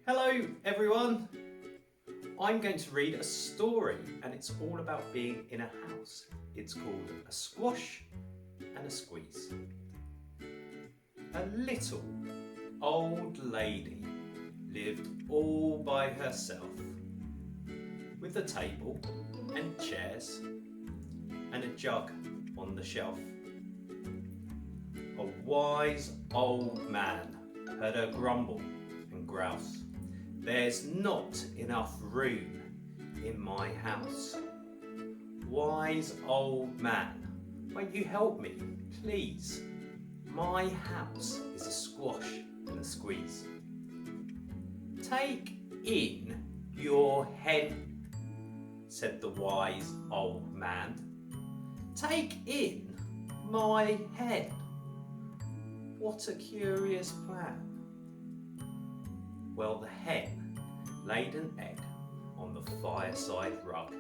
Hello everyone! I'm going to read a story and it's all about being in a house. It's called A Squash and a Squeeze. A little old lady lived all by herself with a table and chairs and a jug on the shelf. A wise old man heard her grumble and grouse. There's not enough room in my house. Wise old man, won't you help me, please? My house is a squash and a squeeze. Take in your hen, said the wise old man. Take in my hen. What a curious plan. Well, the hen laid an egg on the fireside rug,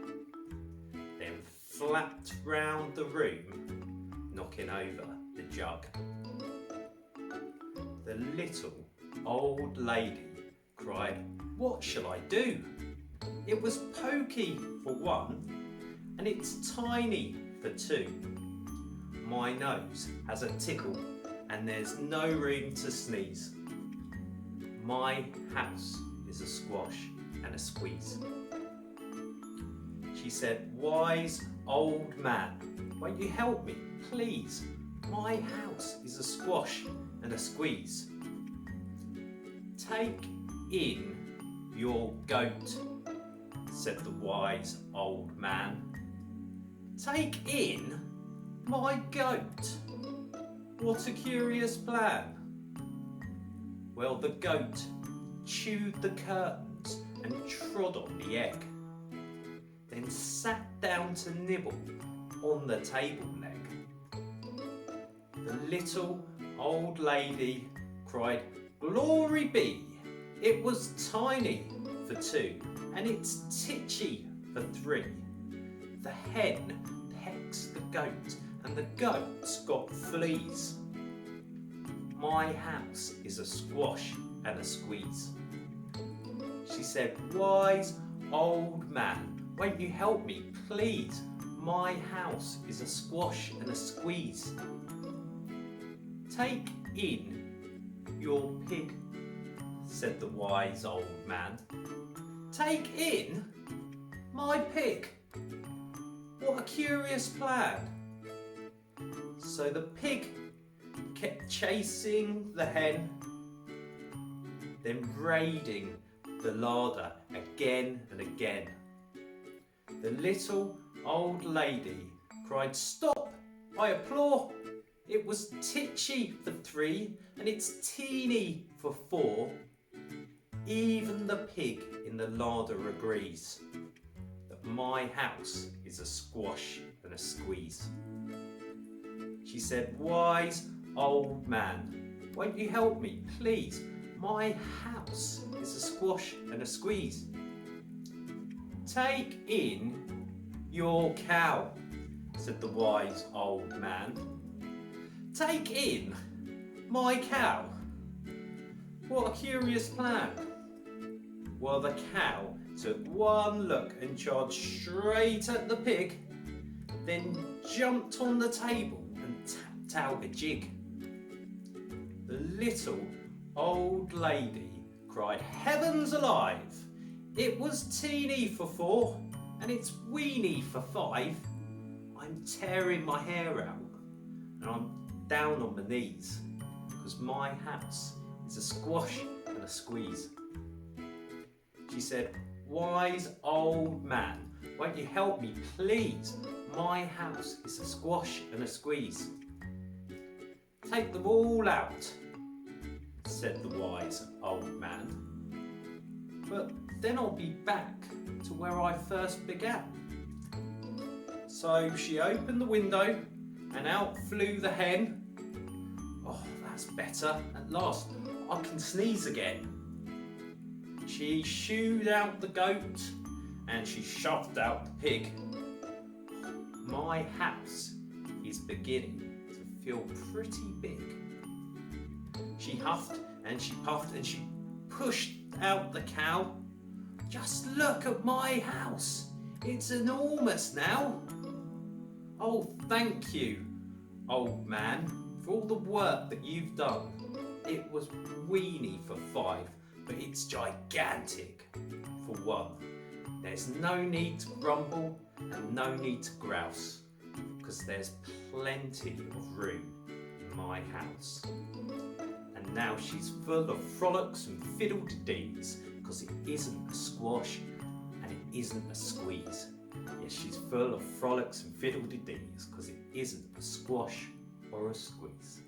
then flapped round the room, knocking over the jug. The little old lady cried, "What shall I do? It was pokey for one, and it's tiny for two. My nose has a tickle, and there's no room to sneeze. My house is a squash and a squeeze." She said, "Wise old man, won't you help me, please? My house is a squash and a squeeze. Take in your goat," said the wise old man. Take in my goat. What a curious plan. Well, the goat chewed the curtains and trod on the egg, then sat down to nibble on the table leg. The little old lady cried, "Glory be! It was tiny for two, and it's titchy for three. The hen pecks the goat, and the goat's got fleas. My house is a squash and a squeeze." She said, "Wise old man, won't you help me, please? My house is a squash and a squeeze. Take in your pig," said the wise old man. Take in my pig. What a curious plan. So the pig kept chasing the hen, then raiding the larder again and again. The little old lady cried, "Stop, I implore! It was titchy for three, and it's teeny for four. Even the pig in the larder agrees that my house is a squash and a squeeze." She said, "Wise old man, won't you help me, please? My house is a squash and a squeeze. Take in your cow," said the wise old man. Take in my cow. What a curious plan. Well, the cow took one look and charged straight at the pig, then jumped on the table and tapped out a jig. The little old lady cried, "Heavens alive! It was teeny for four, and it's weeny for five. I'm tearing my hair out, and I'm down on my knees, because my house is a squash and a squeeze." She said, "Wise old man, won't you help me, please? My house is a squash and a squeeze." "Take them all out," said the wise old man. "But then I'll be back to where I first began." So she opened the window and out flew the hen. "Oh, that's better. At last I can sneeze again." She shooed out the goat and she shoved out the pig. My house is beginning to feel pretty big. She huffed and she puffed and she pushed out the cow. Just look at my house. It's enormous now. Oh, thank you, old man, for all the work that you've done. It was weeny for 5, but it's gigantic for 1. There's no need to grumble and no need to grouse, because there's plenty of room in my house. And now she's full of frolics and fiddle-de-dees, because it isn't a squash and it isn't a squeeze. Yes, she's full of frolics and fiddle-de-dees, because it isn't a squash or a squeeze.